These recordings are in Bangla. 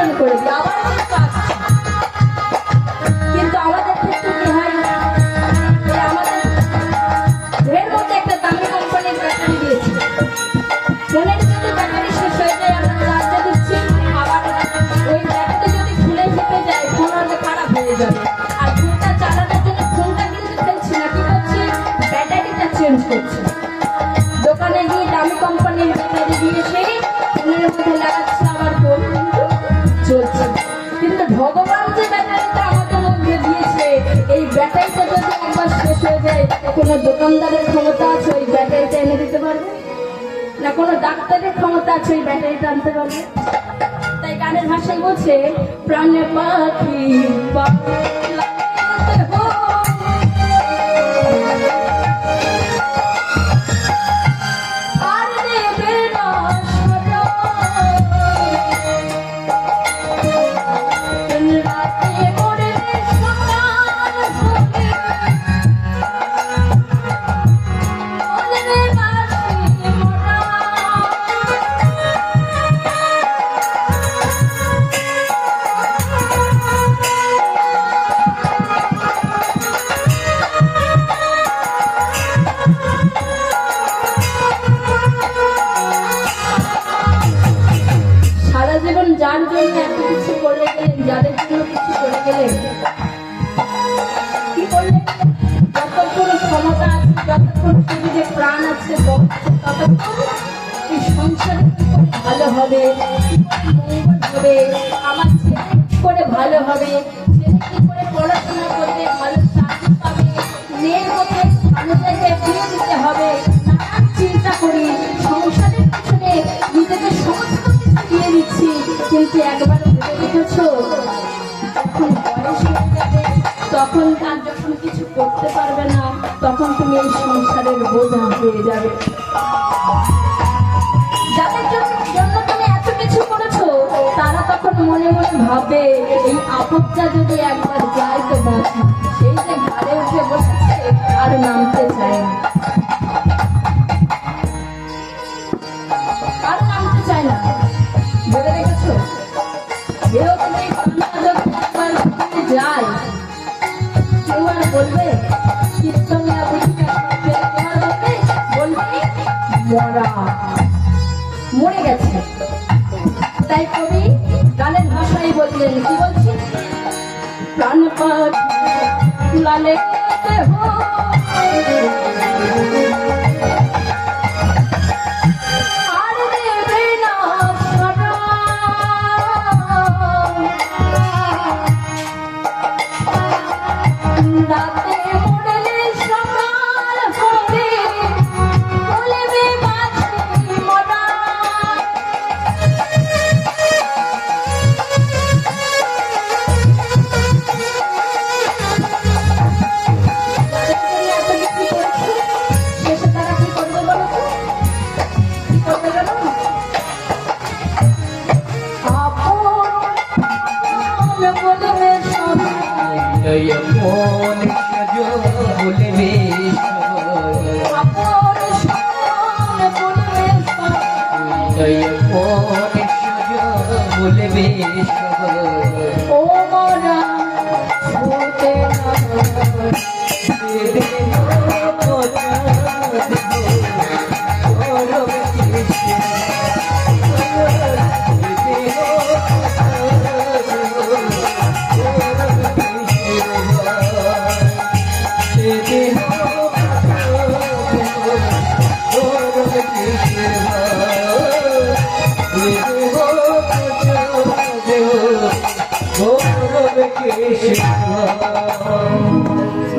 পরিবর্তন করে দিই, আবার কিন্তু আসছি। কিন্তু আমাদের ক্ষেত্রে কি হয়, আমাদের এর মধ্যে একটা দামি কোম্পানির ব্যাটারি দিয়েছে, ফোনের যদি ব্যাটারি শেষ হয়ে যায় আমরা চার্জে দিচ্ছি, আবার ওই ব্যাটারি যদি খুলে ফেটে যায় ফোন হয়তো খারাপ হয়ে যাবে। আর ফোনটা চালানোর জন্য ফোনটা কিন্তু ফেলছি না, কি করছি, ব্যাটারিটা চেঞ্জ করছি। দোকানে গিয়ে দামি কোম্পানির ব্যাটারি দিয়ে সেই ফোনের মধ্যে লাগাচ্ছে, আবার ফোন কিন্তু চলছে। কিন্তু ভগবান যে ব্যাটারিটা আমাদের মধ্যে দিয়েছে, এই ব্যাটারিটা যদি একবার শেষ হয়ে যায়, কোনো দোকানদারের ক্ষমতা আছে ওই ব্যাটারিটা এনে দিতে পারবে না, কোনো ডাক্তারের ক্ষমতা আছে ওই ব্যাটারিটা আনতে পারবে। তাই গানের ভাষায় বলছে, প্রাণে পাখি যার জন্য এত কিছু করে গেলেন, যাদের জন্য কিছু করে গেলেন, কি করলেন, যতক্ষণ ক্ষমতা আছে, যতক্ষণ শরীরে প্রাণ আছে, ততক্ষণ এই সংসারে কি করে ভালো হবে, কি করে মঙ্গল হবে, আমার ছেলে কি করে ভালো হবে, ছেলে কি করে পড়াশোনা করবে, ভালো চাকরি পাবে, মেয়ের কোথায় ভালো জায়গায় বিয়ে দিতে হবে, নানান চিন্তা করি, সংসারের পিছনে নিজেকে সমস্ত দিয়ে দিচ্ছি। কিন্তু একবার ভেবে দেখেছো, যখন বয়স হয়ে যাবে, তখন তার যখন কিছু করতে পারবে না, তখন তুমি এই সংসারের বোঝা হয়ে যাবে। যাদের জন্য তুমি এত কিছু করেছো, তারা তখন মনে মনে ভাবে, এই আপদটা যদি একবার যায় তো বাঁচা, সেই যে ঘাড়ে উঠে বসেছে আর নামতে চায় না, আর নামতে চায় না। ভেবে দেখেছো, এরকম এই একবার যায়, কেউ আর বলবে কীর্তন বলবে মরা, মরে গেছে। তাই কবি গানের ভাষায় বললেন, কি বলছি, প্রাণ পালে ও মরা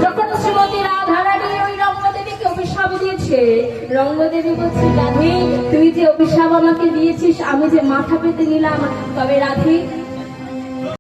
যখন শ্রীমতী রাধারানী ওই রঙ্গদেবীকে অভিশাপ দিয়েছে, রঙ্গদেবী বলছে, রাধে তুই যে অভিশাপ আমাকে দিয়েছিস, আমি যে মাথা পেতে নিলাম, তবে রাধে